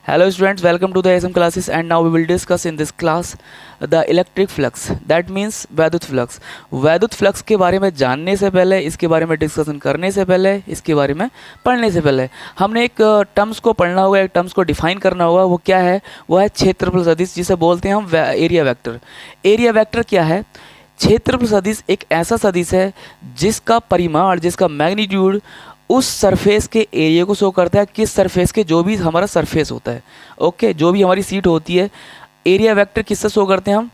Hello students, welcome to the ASM classes and now we will discuss in this class the electric flux, that means वैद्युत flux. वैद्युत flux के बारे में जानने से पहले, इसके बारे में डिस्कशन करने से पहले, इसके बारे में पढ़ने से पहले हमने एक टर्म्स को पढ़ना होगा, एक टर्म्स को डिफाइन करना होगा। वो क्या है? वो है क्षेत्रफल सदिश, जिसे बोलते हैं हम एरिया वेक्टर। एरिया वेक्टर क्या है? क्षेत्रफल सदिश एक ऐसा सदिश है जिसका परिमाण, जिसका मैग्नीट्यूड उस सरफेस के एरिया को शो करता है। किस सरफेस के? जो भी हमारा सरफेस होता है, ओके, जो भी हमारी सीट होती है। एरिया वेक्टर किससे शो करते हैं हम?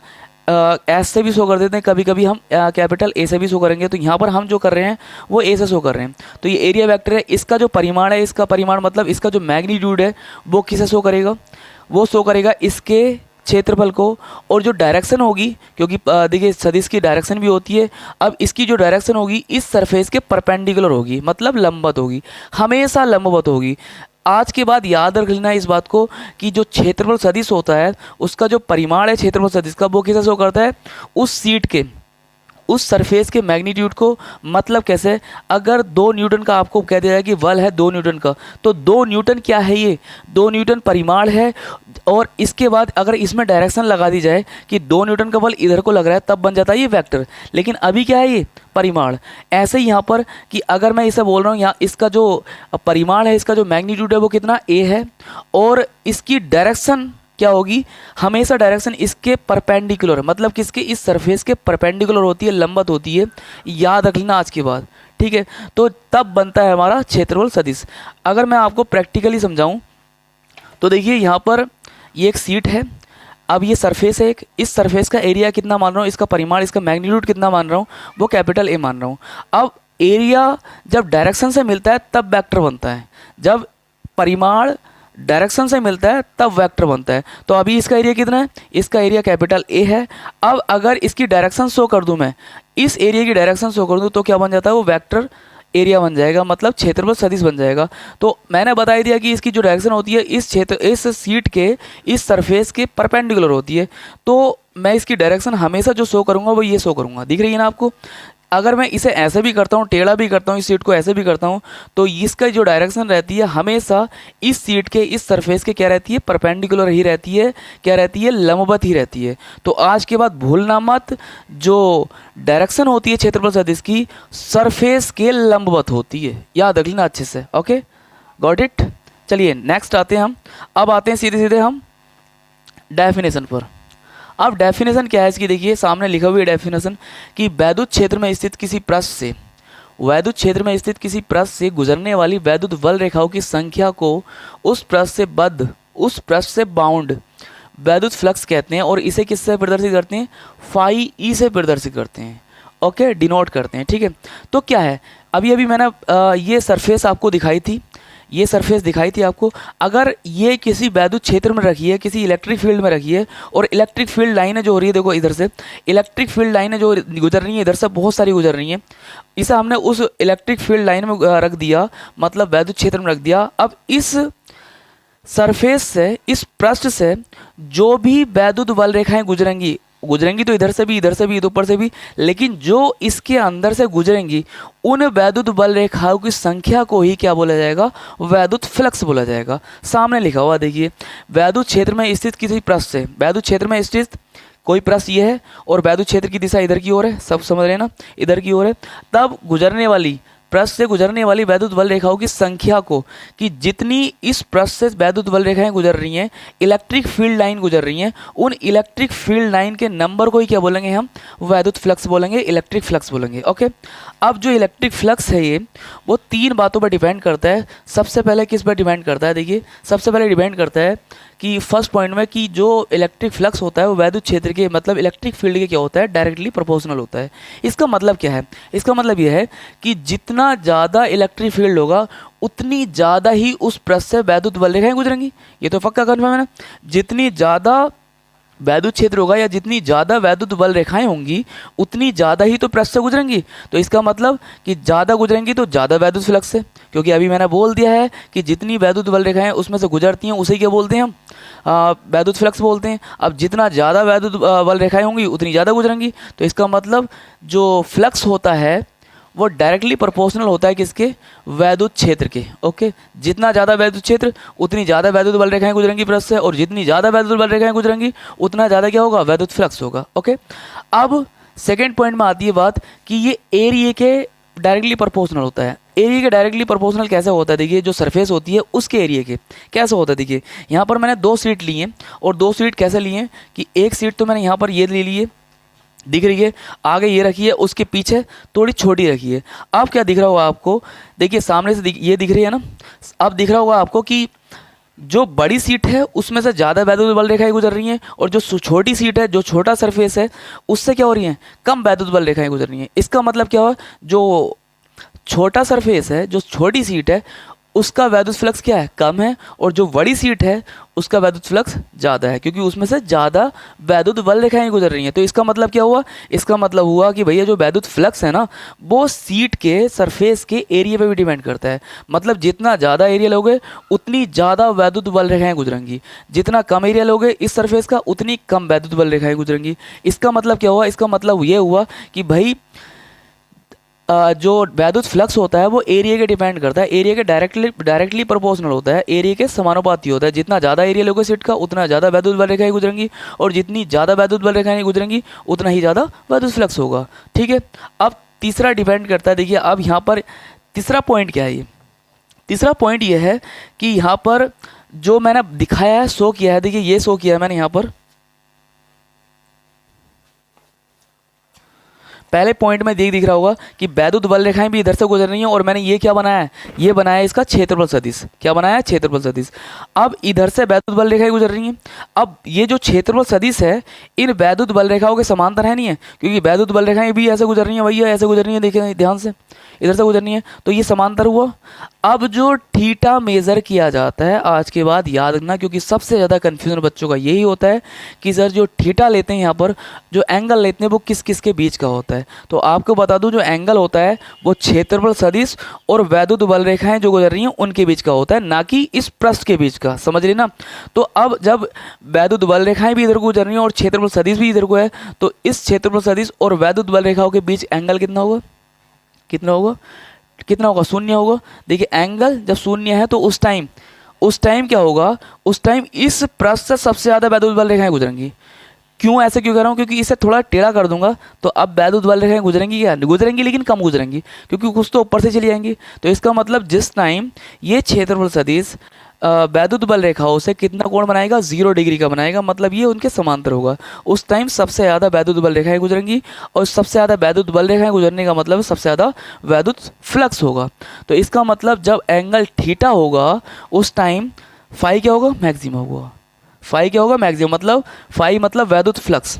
एस से भी शो कर देते हैं, कभी कभी हम कैपिटल ए से भी शो करेंगे। तो यहाँ पर हम जो कर रहे हैं वो ए से शो कर रहे हैं। तो ये एरिया वेक्टर है। इसका जो परिमाण है, इसका परिमाण मतलब इसका जो मैग्नीट्यूड है वो किसे शो करेगा? वो शो करेगा इसके क्षेत्रफल को। और जो डायरेक्शन होगी, क्योंकि देखिए सदिश की डायरेक्शन भी होती है। अब इसकी जो डायरेक्शन होगी इस सरफेस के परपेंडिकुलर होगी, मतलब लंबवत होगी, हमेशा लंबवत होगी। आज के बाद याद रख लेना इस बात को कि जो क्षेत्रफल सदिश होता है उसका जो परिमाण है क्षेत्रफल सदिश का, वो किसे शो करता है? उस सीट के, उस सरफेस के मैग्नीट्यूड को। मतलब कैसे? अगर 2 न्यूटन का आपको कह दिया जाए कि बल है 2 न्यूटन का, तो 2 न्यूटन क्या है? ये 2 न्यूटन परिमाण है। और इसके बाद अगर इसमें डायरेक्शन लगा दी जाए कि 2 न्यूटन का बल इधर को लग रहा है, तब बन जाता है ये वेक्टर। लेकिन अभी क्या है? ये परिमाण। ऐसे ही यहाँ पर कि अगर मैं इसे बोल रहा हूँ, यहाँ इसका जो परिमाण है, इसका जो मैग्नीट्यूड है वो कितना? ए है। और इसकी डायरेक्शन क्या होगी? हमेशा डायरेक्शन इसके परपेंडिकुलर, मतलब किसके? इस सरफेस के परपेंडिकुलर होती है, लंबवत होती है। याद रख लेना आज के बाद, ठीक है? तो तब बनता है हमारा क्षेत्रफल सदिश। अगर मैं आपको प्रैक्टिकली समझाऊं तो देखिए यहाँ पर ये एक सीट है। अब ये सरफेस है एक, इस सरफेस का एरिया कितना मान रहा हूँ, इसका परिमाण, इसका मैग्नीट्यूड कितना मान रहा हूँ, वो कैपिटल ए मान रहा हूँ। अब एरिया जब डायरेक्शन से मिलता है तब वेक्टर बनता है। जब परिमाण डायरेक्शन से मिलता है तब वेक्टर बनता है। तो अभी इसका एरिया कितना है? इसका एरिया कैपिटल ए है। अब अगर इसकी डायरेक्शन शो कर दूं, मैं इस एरिया की डायरेक्शन शो कर दूं, तो क्या बन जाता है? वो वेक्टर एरिया बन जाएगा, मतलब क्षेत्रफल सदिश बन जाएगा। तो मैंने बता ही दिया कि इसकी जो डायरेक्शन होती है इस सीट के, इस सरफेस के परपेंडिकुलर होती है। तो मैं इसकी डायरेक्शन हमेशा जो शो करूँगा वो ये शो करूँगा। दिख रही है ना आपको? अगर मैं इसे ऐसे भी करता हूँ, टेढ़ा भी करता हूँ, इस सीट को ऐसे भी करता हूँ, तो इसका जो डायरेक्शन रहती है हमेशा इस सीट के, इस सरफेस के क्या रहती है? परपेंडिकुलर ही रहती है। क्या रहती है? लंबवत ही रहती है। तो आज के बाद भूलना मत, जो डायरेक्शन होती है क्षेत्रफल सदिश की, सरफेस के लंबवत होती है। याद रख लेना अच्छे से, ओके, गॉट इट। चलिए नेक्स्ट आते हैं हम। अब आते हैं सीधे सीधे हम डेफिनेशन पर। अब डेफिनेशन क्या है इसकी? देखिए सामने लिखा हुआ है डेफिनेशन कि वैद्युत क्षेत्र में स्थित किसी पृष्ठ से, वैद्युत क्षेत्र में स्थित किसी पृष्ठ से गुजरने वाली वैद्युत बल रेखाओं की संख्या को उस पृष्ठ से बद्ध, उस पृष्ठ से बाउंड वैद्युत फ्लक्स कहते हैं। और इसे किससे प्रदर्शित करते हैं? फाई ई से प्रदर्शित करते हैं, ओके, डिनोट करते हैं, ठीक है? तो क्या है? अभी मैंने ये सरफेस आपको दिखाई थी, ये सरफेस दिखाई थी आपको। अगर ये किसी वैद्युत क्षेत्र में रखी है, किसी इलेक्ट्रिक फील्ड में रखी है, और इलेक्ट्रिक फील्ड लाइनें जो हो रही है, देखो इधर से इलेक्ट्रिक फील्ड लाइनें जो गुजर रही हैं, इधर से बहुत सारी गुजर रही हैं। इसे हमने उस इलेक्ट्रिक फील्ड लाइन में रख दिया, मतलब वैद्युत क्षेत्र में रख दिया। अब इस सरफेस से, इस पृष्ठ से जो भी वैद्युत बल रेखाएं गुजरेंगी तो इधर से भी, इधर से भी, इधर ऊपर से भी, लेकिन जो इसके अंदर से गुजरेंगी उन वैद्युत बल रेखाओं की संख्या को ही क्या बोला जाएगा? वैद्युत फ्लक्स बोला जाएगा। सामने लिखा हुआ देखिए, वैद्युत क्षेत्र में स्थित किसी पृष्ठ से, वैद्युत क्षेत्र में स्थित कोई पृष्ठ ये है और वैद्युत क्षेत्र की दिशा इधर की ओर है, सब समझ रहे हैं ना? इधर की ओर है। तब गुजरने वाली, पृष्ठ से गुजरने वाली वैद्युत बल रेखाओं की संख्या को, कि जितनी इस पृष्ठ से वैद्युत बल रेखाएं गुजर रही हैं, इलेक्ट्रिक फील्ड लाइन गुजर रही हैं, उन इलेक्ट्रिक फील्ड लाइन के नंबर को ही क्या बोलेंगे हम? वैद्युत फ्लक्स बोलेंगे, इलेक्ट्रिक फ्लक्स बोलेंगे, ओके। अब जो इलेक्ट्रिक फ्लक्स है ये, वो 3 बातों पर डिपेंड करता है। सबसे पहले किस पर डिपेंड करता है? देखिए सबसे पहले डिपेंड करता है कि फर्स्ट पॉइंट में कि जो इलेक्ट्रिक फ्लक्स होता है वो वैद्युत क्षेत्र के, मतलब इलेक्ट्रिक फील्ड के क्या होता है? डायरेक्टली प्रोपोर्शनल होता है। इसका मतलब क्या है? इसका मतलब यह है कि जितना ज़्यादा इलेक्ट्रिक फील्ड होगा उतनी ज़्यादा ही उस पृष्ठ से वैद्युत बल रेखाएं गुजरेंगी। ये तो पक्का कन्फर्म है ना? जितनी ज़्यादा वैद्युत क्षेत्र होगा या जितनी ज़्यादा वैद्युत बल रेखाएं होंगी उतनी ज़्यादा ही तो पृष्ठ से गुजरेंगी। तो इसका मतलब कि ज़्यादा गुजरेंगी तो ज़्यादा वैद्युत फ्लक्स है, क्योंकि अभी मैंने बोल दिया है कि जितनी वैद्युत बल रेखाएं उसमें से गुजरती हैं उसे क्या बोलते हैं हम? वैद्युत फ्लक्स बोलते हैं। अब जितना ज़्यादा वैद्युत बल रेखाएं होंगी उतनी ज़्यादा गुजरेंगी। तो इसका मतलब जो फ्लक्स होता है वो डायरेक्टली प्रोपोर्शनल होता है किसके, वैद्युत क्षेत्र के। ओके, जितना ज़्यादा वैद्युत क्षेत्र उतनी ज़्यादा वैद्युत बल रेखाएं गुजरेंगी पृष्ठ से, और जितनी ज़्यादा वैद्युत बल रेखाएं गुजरेंगी उतना ज़्यादा क्या होगा, वैद्युत फ्लक्स होगा। ओके, अब सेकेंड पॉइंट में आती है बात कि ये एरिया के डायरेक्टली प्रोपोर्शनल होता है। एरिया के डायरेक्टली प्रोपोर्शनल कैसे होता है, देखिए जो सरफेस होती है उसके एरिया के कैसे होता है। देखिए यहाँ पर मैंने 2 सीट ली हैं, और 2 सीट कैसे लिए हैं कि एक सीट तो मैंने यहाँ पर ये ले ली है, दिख रही है, आगे ये रखी है, उसके पीछे थोड़ी छोटी रखी है। अब क्या दिख रहा होगा आपको, देखिए सामने से ये दिख रही है ना, अब दिख रहा होगा आपको कि जो बड़ी सीट है उसमें से ज़्यादा वैद्युत बल रेखाएं गुजर रही हैं, और जो छोटी सीट है, जो छोटा सरफेस है, उससे क्या हो रही हैं, कम वैद्युत बल रेखाएं गुजर रही हैं। इसका मतलब क्या हुआ, जो छोटा सरफेस है, जो छोटी सीट है, उसका वैद्युत फ्लक्स क्या है, कम है, और जो बड़ी सीट है उसका वैद्युत फ्लक्स ज़्यादा है, क्योंकि उसमें से ज़्यादा वैद्युत बल रेखाएं गुजर रही हैं। तो इसका मतलब क्या हुआ, इसका मतलब हुआ कि भैया जो वैद्युत फ्लक्स है ना, वो सीट के सरफेस के एरिया पे भी डिपेंड करता है। मतलब जितना ज़्यादा एरिया लोगे उतनी ज़्यादा वैद्युत बल रेखाएं गुजरेंगी, जितना कम एरिया लोगे इस सरफेस का उतनी कम वैद्युत बल रेखाएं गुजरेंगी। इसका मतलब क्या हुआ, इसका मतलब ये हुआ कि भाई जो वैद्युत फ्लक्स होता है वो एरिया के डिपेंड करता है, एरिया के डायरेक्टली प्रोपोर्शनल होता है, एरिया के समानुपाती होता है। जितना ज़्यादा एरिया लोगे सीट का उतना ज़्यादा वैद्युत बल रेखाएं गुजरेंगी, और जितनी ज़्यादा वैद्युत बल रेखाएं गुजरेंगी उतना ही ज़्यादा वैद्युत फ्लक्स होगा। ठीक है, अब तीसरा डिपेंड करता है। देखिए अब यहाँ पर तीसरा पॉइंट क्या है, ये तीसरा पॉइंट ये है कि यहाँ पर जो मैंने दिखाया है, शो किया है, देखिए ये शो किया है मैंने यहाँ पर, पहले पॉइंट में दिख रहा होगा कि वैद्युत बल रेखाएं भी इधर से गुजर रही हैं, और मैंने ये क्या बनाया है, ये बनाया है इसका क्षेत्रफल सदिश। क्या बनाया है, क्षेत्रफल सदिश। अब इधर से वैद्युत बल रेखाएं गुजर रही हैं, अब ये जो क्षेत्रफल सदिश है इन वैद्युत बल रेखाओं के समांतर है नहीं है, क्योंकि वैद्युत बल रेखाएं भी ऐसे गुजर रही हैं, भैया ऐसे गुजर रही हैं, देखिए ध्यान से इधर से गुजरनी है, तो ये समांतर हुआ। अब जो थीटा मेज़र किया जाता है, आज के बाद याद रखना, क्योंकि सबसे ज़्यादा कन्फ्यूजन बच्चों का यही होता है कि सर जो थीटा लेते हैं यहाँ पर, जो एंगल लेते हैं वो किस किस के बीच का होता है। तो आपको बता दूं, जो एंगल होता है वो क्षेत्रफल सदिश और वैद्युत बल रेखाएं जो गुजर रही हैं उनके बीच का होता है, ना कि इस पृष्ठ के बीच का। समझ रही ना। तो अब जब वैद्युत बल रेखाएं भी इधर को गुजर रही हैं और क्षेत्रफल सदिश भी इधर को है, तो इस क्षेत्रफल सदिश और वैद्युत बल रेखाओं के बीच एंगल कितना होगा, कितना होगा, कितना होगा, शून्य होगा। देखिए एंगल जब शून्य है तो उस टाइम क्या होगा, उस टाइम इस पृष्ठ से सबसे ज़्यादा वैद्युत बल रेखाएं गुजरेंगी। क्यों ऐसे क्यों कह रहा हूँ, क्योंकि इसे थोड़ा टेढ़ा कर दूंगा तो अब वैद्युत बल रेखाएं गुजरेंगी, क्या गुजरेंगी, लेकिन कम गुजरेंगी, क्योंकि कुछ तो ऊपर से चली जाएंगी। तो इसका मतलब जिस टाइम ये क्षेत्रफल सदिश वैद्युत बल रेखाओं से कितना कोण बनाएगा, 0 डिग्री का बनाएगा, मतलब ये उनके समांतर होगा, उस टाइम सबसे ज़्यादा वैद्युत बल रेखाएं गुजरेंगी। और सबसे ज़्यादा वैद्युत बल रेखाएं गुजरने का मतलब सबसे ज़्यादा वैद्युत फ्लक्स होगा। तो इसका मतलब जब एंगल थीटा होगा उस टाइम फाई क्या होगा, मैक्सिमम होगा। फाई क्या होगा, मैक्सिमम। मतलब फाई मतलब वैद्युत फ्लक्स,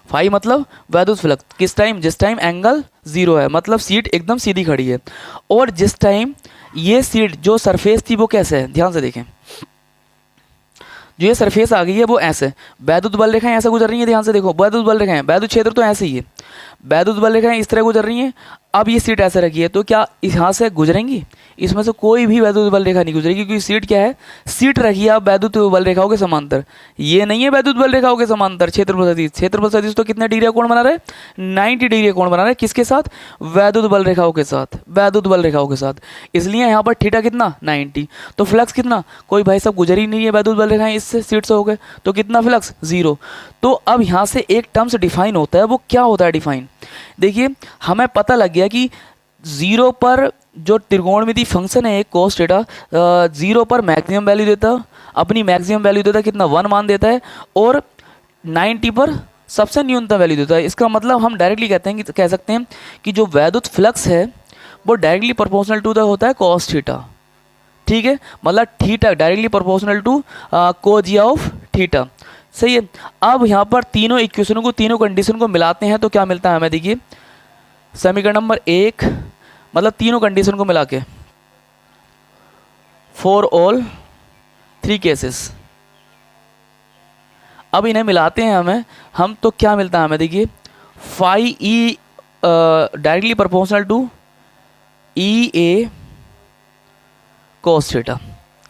फाई मतलब वैद्युत फ्लक्स किस टाइम, जिस टाइम एंगल 0 है, मतलब सीट एकदम सीधी खड़ी है। और जिस टाइम ये सीट जो सरफेस थी वो कैसे है, ध्यान से देखें, जो ये सरफेस आ गई है वो ऐसे, वैद्युत बल रेखाएं ऐसे गुजर रही हैं, ध्यान से देखो, वैद्युत बल रेखाएं, वैद्युत क्षेत्र तो ऐसे ही है, वैद्युत बल रेखाएं इस तरह गुजर रही हैं। अब ये सीट ऐसे रखी है, तो क्या यहाँ से गुजरेंगी, इसमें से कोई भी वैद्युत बल रेखा नहीं गुजरेगी, क्योंकि सीट क्या है, सीट रखी है अब वैद्युत बल रेखाओं के समांतर। ये नहीं है वैद्युत बल रेखाओं के समांतर क्षेत्रफल सदिश, क्षेत्रफल सदिश तो कितने डिग्री का कोण बना रहे, 90 डिग्री का कोण बना रहे, किसके साथ, वैद्युत बल रेखाओं के साथ, वैद्युत बल रेखाओं के साथ। इसलिए यहाँ पर थीटा कितना, 90। तो फ्लक्स कितना, कोई भाई सब गुजर ही नहीं है वैद्युत बल रेखाएं इससे, सीट से हो गए, तो कितना फ्लक्स, 0। तो अब यहाँ से एक टर्म्स डिफाइन होता है, वो क्या होता है डिफाइन, देखिए हमें पता लग गया कि 0 पर जो त्रिकोणमिति फंक्शन है एक कोस थीटा, 0 पर मैक्सिमम वैल्यू देता, अपनी मैक्सिमम वैल्यू देता कितना, 1 मान देता है, और 90 पर सबसे न्यूनतम वैल्यू देता है। इसका मतलब हम डायरेक्टली कहते हैं कि कह सकते हैं कि जो वैद्युत फ्लक्स है वो डायरेक्टली प्रोपोर्शनल टू द होता है कोस थीटा। ठीक है, मतलब थीटा डायरेक्टली प्रोपोर्शनल टू कोजिया ऑफ थीटा। सही है। अब यहाँ पर तीनों इक्वेशनों को, तीनों कंडीशन को मिलाते हैं तो क्या मिलता है हमें, देखिए समीकरण नंबर 1, मतलब तीनों कंडीशन को मिला के, फॉर ऑल 3 केसेस। अब इन्हें मिलाते हैं हम तो क्या मिलता है हमें, देखिए phi E directly proportional to E A cos theta.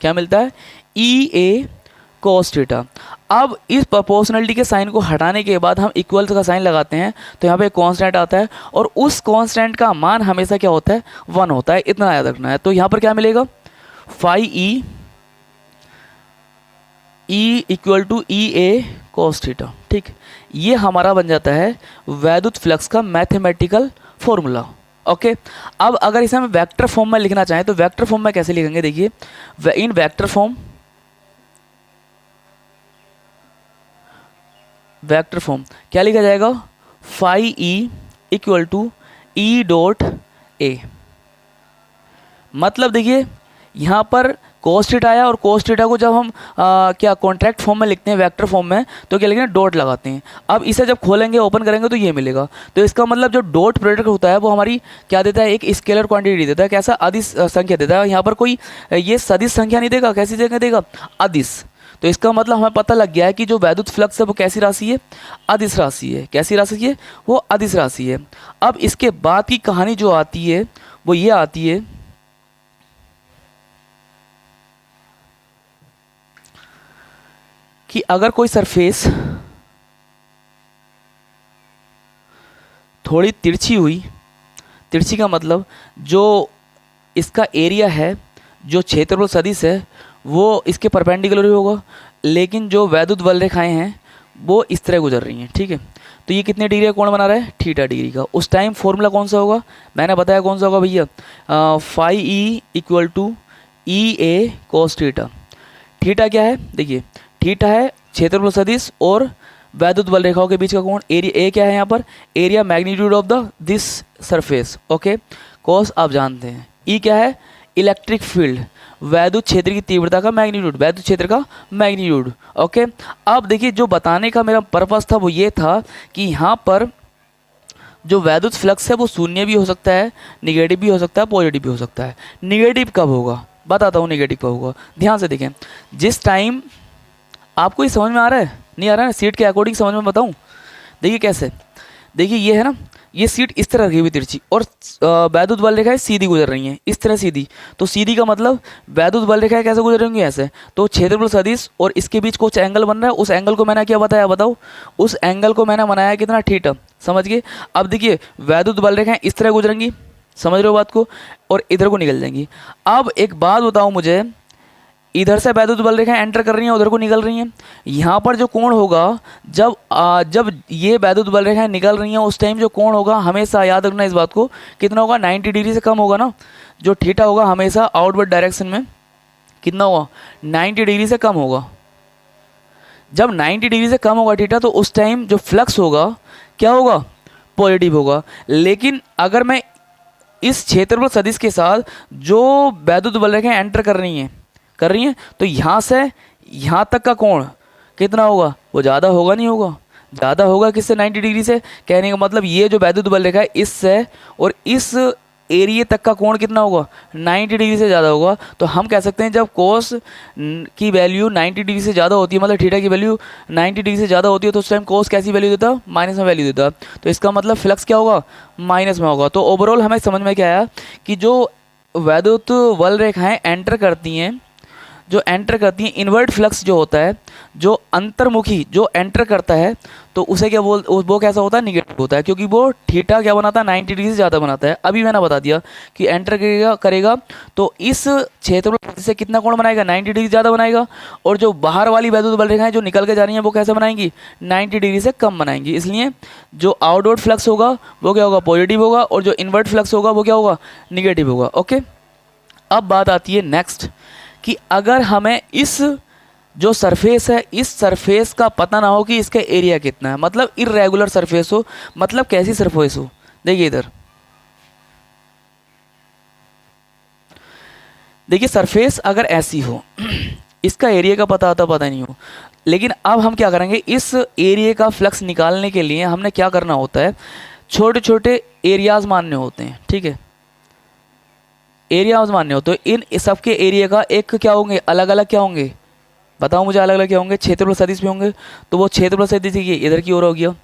क्या मिलता है, ई ए कोस थीटा। अब इस प्रोपोर्शनलिटी के साइन को हटाने के बाद हम इक्वल का साइन लगाते हैं तो यहाँ पे कांस्टेंट आता है और उस कांस्टेंट का मान हमेशा क्या होता है, 1 होता है। इतना याद रखना है। तो यहाँ पर क्या मिलेगा, phi E equal to E A cos theta. ठीक, ये हमारा बन जाता है वैद्युत फ्लक्स का मैथमेटिकल फॉर्मूला। ओके, अब अगर इसे हम वेक्टर फॉर्म में लिखना चाहें तो वेक्टर फॉर्म में कैसे लिखेंगे, देखिए इन वेक्टर फॉर्म क्या लिखा जाएगा, phi E equal to E dot A. मतलब देखिए यहाँ पर कोस थीटा आया और कोस थीटा को जब हम क्या कॉन्ट्रैक्ट फॉर्म में लिखते हैं, वेक्टर फॉर्म में, तो क्या लिखते हैं, डॉट लगाते हैं। अब इसे जब खोलेंगे, ओपन करेंगे तो ये मिलेगा। तो इसका मतलब जो डॉट प्रोडक्ट होता है वो हमारी क्या देता है, एक स्केलर क्वांटिटी देता है। कैसा, अदिश संख्या देता है। यहाँ पर कोई ये सदिश संख्या नहीं देगा, कैसी जगह देगा, अदिश। तो इसका मतलब हमें पता लग गया है कि जो वैद्युत फ्लक्स है वो कैसी राशि है, अदिश राशि है। कैसी राशि है, वो अदिश राशि है। अब इसके बाद की कहानी जो आती है वो ये आती है कि अगर कोई सरफेस थोड़ी तिरछी हुई, तिरछी का मतलब जो इसका एरिया है, जो क्षेत्रफल सदिश है, वो इसके परपेंडिकुलर ही होगा, लेकिन जो वैद्युत बल रेखाएं हैं वो इस तरह गुजर रही हैं। ठीक है, तो ये कितने डिग्री का कोण बना रहा है, थीटा डिग्री का। उस टाइम फॉर्मूला कौन सा होगा, मैंने बताया कौन सा होगा भैया, phi E equal to E A cos theta. Theta क्या है, देखिए थीटा है क्षेत्रफल सदिश और वैद्युत बल रेखाओं के बीच का कोण। एरिया ए क्या है यहाँ पर, area magnitude of the this surface. Okay, cos आप जानते हैं। ई क्या है, इलेक्ट्रिक फील्ड, वैद्युत क्षेत्र की तीव्रता का मैग्नीट्यूड, वैद्युत क्षेत्र का मैग्नीट्यूड। ओके, अब देखिए जो बताने का मेरा पर्पस था वो ये था कि यहाँ पर जो वैद्युत फ्लक्स है वो शून्य भी हो सकता है, निगेटिव भी हो सकता है, पॉजिटिव भी हो सकता है। निगेटिव कब होगा, बताता हूँ निगेटिव कब होगा। ध्यान से देखें, जिस टाइम आपको ये समझ में आ रहा है, नहीं आ रहा है, सीट के अकॉर्डिंग समझ में बताऊँ। देखिए कैसे, देखिए ये है ना, ये सीट इस तरह रखी हुई तिरछी और वैद्युत बल रेखाएं सीधी गुजर रही हैं, इस तरह सीधी। तो सीधी का मतलब वैद्युत बल रेखाएं कैसे गुजर रही हैं, ऐसे। तो क्षेत्रफल सदिश और इसके बीच कुछ एंगल बन रहा है, उस एंगल को मैंने क्या बताया, बताओ, उस एंगल को मैंने बनाया कितना, थीटा। समझ गए। अब देखिए वैद्युत बल रेखाएं इस तरह गुजरेंगी, समझ रहे हो बात को, और इधर को निकल जाएंगी। अब एक बात बताओ मुझे, इधर से वैद्युत बल रेखाएं एंटर कर रही हैं, उधर को निकल रही हैं। यहाँ पर जो कोण होगा, जब ये वैद्युत बल रेखाएं निकल रही हैं उस टाइम जो कोण होगा, हमेशा याद रखना इस बात को, कितना होगा, 90 डिग्री से कम होगा ना। जो थीटा होगा हमेशा आउटवर्ड डायरेक्शन में कितना होगा, 90 डिग्री से कम होगा। जब 90 डिग्री से कम होगा थीटा, तो उस टाइम जो फ्लक्स होगा क्या होगा, पॉजिटिव होगा। लेकिन अगर मैं इस क्षेत्रफल सदिश के साथ जो वैद्युत बल रेखाएं एंटर कर रही हैं तो यहाँ से यहाँ तक का कोण कितना होगा, वो ज़्यादा होगा, नहीं होगा, ज़्यादा होगा। किससे, 90 डिग्री से। कहने का मतलब ये जो वैद्युत बल रेखा है इससे और इस एरिया तक का कोण कितना होगा, 90 डिग्री से ज़्यादा होगा। तो हम कह सकते हैं जब कोस की वैल्यू 90 डिग्री से ज़्यादा होती है, मतलब थीटा की वैल्यू 90 डिग्री से ज़्यादा होती है, तो उस टाइम कोस कैसी वैल्यू देता, माइनस में वैल्यू देता। तो इसका मतलब फ्लक्स क्या होगा, माइनस में होगा। तो ओवरऑल हमें समझ में क्या आया कि जो वैद्युत बल रेखाएँ एंटर करती हैं, इन्वर्ट फ्लक्स जो होता है, जो अंतर्मुखी जो एंटर करता है, तो उसे क्या वो कैसा होता है, निगेटिव होता है, क्योंकि वो थीटा क्या बनाता है, 90 डिग्री से ज़्यादा बनाता है। अभी मैंने बता दिया कि एंटर करेगा तो इस क्षेत्रफल से कितना कोण बनाएगा, 90 डिग्री ज़्यादा बनाएगा। और जो बाहर वाली वैद्युत बल रेखाएं जो निकल के जा रही हैं वो कैसे बनाएंगी, 90 डिग्री से कम बनाएंगी। इसलिए जो आउटवर्ड फ्लक्स होगा वो क्या होगा, पॉजिटिव होगा, और जो इनवर्ट फ्लक्स होगा वो क्या होगा, निगेटिव होगा। ओके, अब बात आती है नेक्स्ट कि अगर हमें इस जो सरफेस है, इस सरफेस का पता ना हो कि इसका एरिया कितना है, मतलब इर्रेगुलर सरफेस हो, मतलब कैसी सरफेस हो। देखिए इधर, देखिए सरफेस अगर ऐसी हो, इसका एरिया का पता नहीं हो, लेकिन अब हम क्या करेंगे, इस एरिया का फ्लक्स निकालने के लिए हमने क्या करना होता है, छोटे छोटे एरियाज मानने होते हैं। ठीक है, एरियाज मानने हो तो इन सबके एरिया का एक क्या होंगे, अलग अलग क्या होंगे, बताओ मुझे, अलग अलग क्या होंगे, क्षेत्रफल सदिश भी होंगे। तो वो क्षेत्रफल सदिश इधर की ओर हो गया,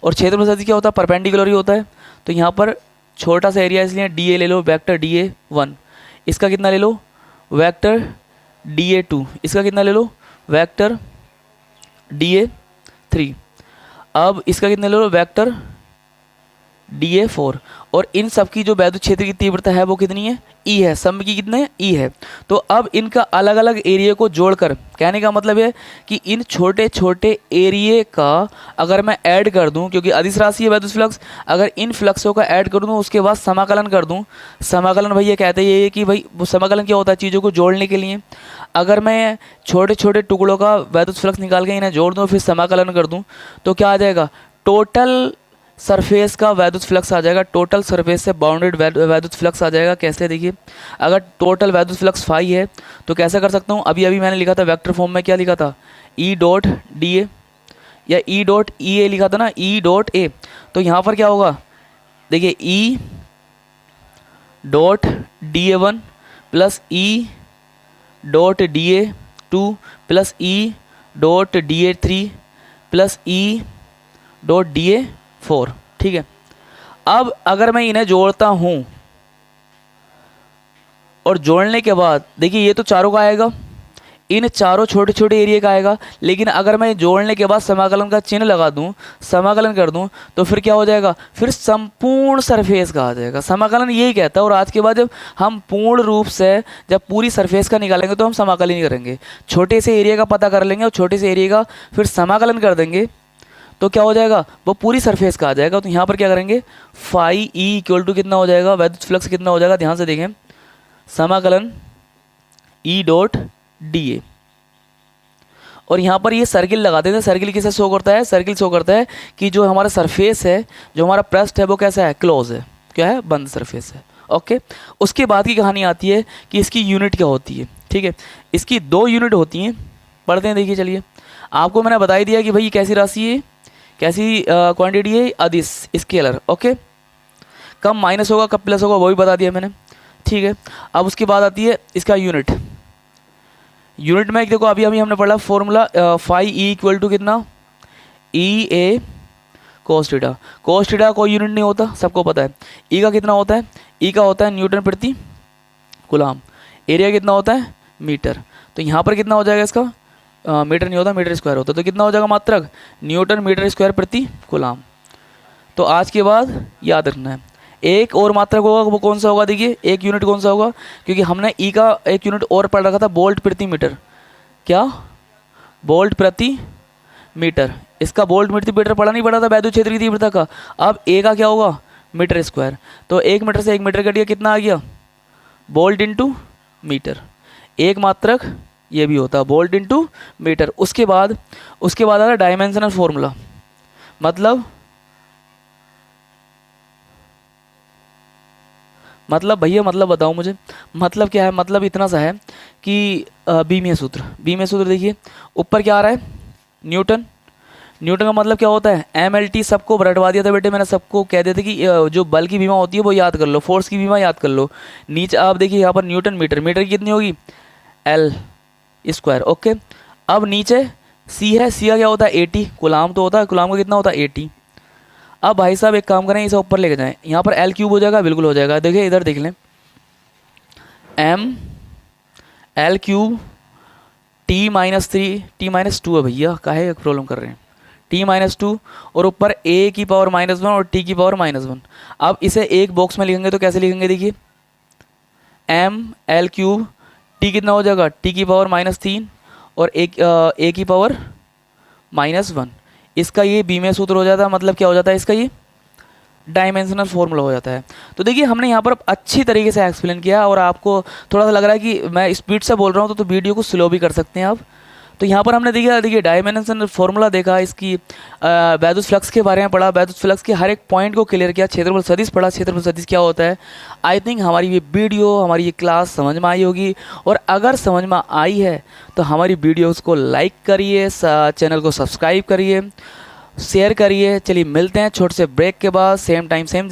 और क्षेत्रफल सदिश क्या होता है, परपेंडिकुलर ही होता है। तो यहाँ पर छोटा सा एरिया, इसलिए डी ए ले लो, वेक्टर डी ए 1, इसका कितना ले लो, वेक्टर डी ए 2, इसका कितना ले लो, वेक्टर dA3। अब इसका कितने ले लो वेक्टर dA4, और इन सब की जो वैद्युत क्षेत्र की तीव्रता है वो कितनी है, E है, सब की कितने है, E है। तो अब इनका अलग अलग एरिया को जोड़कर, कहने का मतलब है कि इन छोटे छोटे एरिया का अगर मैं ऐड कर दूं, क्योंकि अदिश राशि है वैद्युत फ्लक्स, अगर इन फ्लक्सों का ऐड कर दूं उसके बाद समाकलन कर दूं, समाकलन भैया कहते हैं ये कि भाई वो समाकलन क्या होता है, चीज़ों को जोड़ने के लिए। अगर मैं छोटे छोटे टुकड़ों का वैद्युत फ्लक्स निकाल के इन्हें जोड़ दूँ फिर समाकलन कर दूँ तो क्या आ जाएगा, टोटल सरफेस का वैद्युत फ्लक्स आ जाएगा, टोटल सरफेस से बाउंडेड वैद्युत फ्लक्स आ जाएगा। कैसे, देखिए अगर टोटल वैद्युत फ्लक्स फाई है तो कैसे कर सकता हूँ, अभी अभी मैंने लिखा था वेक्टर फॉर्म में, क्या लिखा था, ई डॉट डी ए या ई डॉट ई ए लिखा था ना, ई डॉट ए। तो यहाँ पर क्या होगा, देखिए E dot D A one plus E dot D A two plus E dot D A three plus E dot D A 4, ठीक है। अब अगर मैं इन्हें जोड़ता हूं और जोड़ने के बाद देखिए ये तो चारों का आएगा, इन चारों छोटे छोटे एरिया का आएगा, लेकिन अगर मैं जोड़ने के बाद समाकलन का चिन्ह लगा दूं, समाकलन कर दूं तो फिर क्या हो जाएगा, फिर संपूर्ण सरफेस का आ जाएगा। समाकलन यही कहता है, और आज के बाद जब हम पूर्ण रूप से जब पूरी सरफेस का निकालेंगे तो हम समाकलन ही करेंगे, छोटे से एरिया का पता कर लेंगे और छोटे से एरिया का फिर समाकलन कर देंगे तो क्या हो जाएगा, वो पूरी सरफेस का आ जाएगा। तो यहाँ पर क्या करेंगे, फाई ई इक्वल टू कितना हो जाएगा, वैद्युत फ्लक्स कितना हो जाएगा, ध्यान से देखें, समाकलन ई डॉट डी ए, और यहाँ पर ये सर्किल लगाते थे। सर्किल किसे शो करता है, सर्किल शो करता है कि जो हमारा सरफेस है, जो हमारा पृष्ठ है वो कैसा है, क्लोज है, क्या है, बंद सरफेस है। ओके, उसके बाद की कहानी आती है कि इसकी यूनिट क्या होती है, ठीक है। इसकी 2 यूनिट होती हैं, पढ़ते हैं, देखिए चलिए। आपको मैंने बता ही दिया कि भाई ये कैसी राशि है, कैसी क्वांटिटी है, अदिश स्केलर। ओके, कब माइनस होगा कब प्लस होगा वो भी बता दिया मैंने, ठीक है। अब उसके बाद आती है इसका यूनिट। यूनिट में देखो अभी हमने पढ़ा formula, phi E equal to कितना, E A cos theta. Cos theta कोई यूनिट नहीं होता, सबको पता है। ई का कितना होता है, ई का होता है न्यूटन प्रति कूलाम। एरिया कितना होता है, मीटर। तो यहाँ पर कितना हो जाएगा इसका, मीटर नहीं होता, मीटर स्क्वायर होता, तो कितना हो जाएगा मात्रक, न्यूटन मीटर स्क्वायर प्रति कूलाम। तो आज के बाद याद रखना है, एक और मात्रक होगा, वो कौन सा होगा, देखिए एक यूनिट कौन सा होगा, क्योंकि हमने ई का एक यूनिट और पढ़ रखा था, वोल्ट प्रति मीटर। क्या, वोल्ट प्रति मीटर। इसका वोल्ट प्रति मीटर पढ़ा नहीं पड़ा था वैद्युत क्षेत्र की तीव्रता का। अब ए का क्या होगा, मीटर स्क्वायर। तो 1 मीटर से 1 मीटर कट गया, कितना आ गया, वोल्ट इंटू मीटर। एक मात्रक ये भी होता है वोल्ट इंटू मीटर। उसके बाद आ रहा डायमेंशनल फॉर्मूला। मतलब भैया मतलब बताओ मुझे, मतलब क्या है, मतलब इतना सा है कि बीमीय सूत्र देखिए ऊपर क्या आ रहा है, न्यूटन। न्यूटन का मतलब क्या होता है, MLT। सबको रटवा दिया था बेटे मैंने, सबको कह दिया था कि जो बल की बीमा होती है वो याद कर लो, फोर्स की बीमा याद कर लो। नीचे आप देखिए यहाँ पर न्यूटन मीटर, मीटर की कितनी होगी, L स्क्वायर। ओके, अब नीचे सी है, सी का क्या होता है, 80। गुलाम तो होता है, गुलाम का कितना होता है, 80। अब भाई साहब एक काम करें, इसे ऊपर लेके जाएं, यहाँ पर L क्यूब हो जाएगा, बिल्कुल हो जाएगा। देखिए इधर देख लें, M L cube T-3 T-2 है भैया, काहे प्रॉब्लम कर रहे हैं, T-2 और ऊपर A की पावर -1 और T की पावर -1। अब इसे एक बॉक्स में लिखेंगे तो कैसे लिखेंगे, देखिए M L क्यूब T कितना हो जाएगा, T की पावर -3 और A की पावर -1। इसका ये बीमीय सूत्र हो जाता है, मतलब क्या हो जाता है, इसका ये डायमेंशनल फॉर्मूला हो जाता है। तो देखिए हमने यहाँ पर अच्छी तरीके से एक्सप्लेन किया, और आपको थोड़ा सा लग रहा है कि मैं स्पीड से बोल रहा हूँ तो वीडियो को स्लो भी कर सकते हैं आप। तो यहाँ पर हमने देखिए डायमेंशनल फॉर्मूला देखा, इसकी वैद्युत फ्लक्स के बारे में पढ़ा, वैद्युत फ्लक्स के हर एक पॉइंट को क्लियर किया, क्षेत्रफल सदिश पढ़ा, क्षेत्रफल सदिश क्या होता है। आई थिंक हमारी ये वीडियो, हमारी ये क्लास समझ में आई होगी, और अगर समझ में आई है तो हमारी वीडियोज़ को लाइक करिए, चैनल को सब्सक्राइब करिए, शेयर करिए। चलिए मिलते हैं छोटे से ब्रेक के बाद, सेम टाइम सेम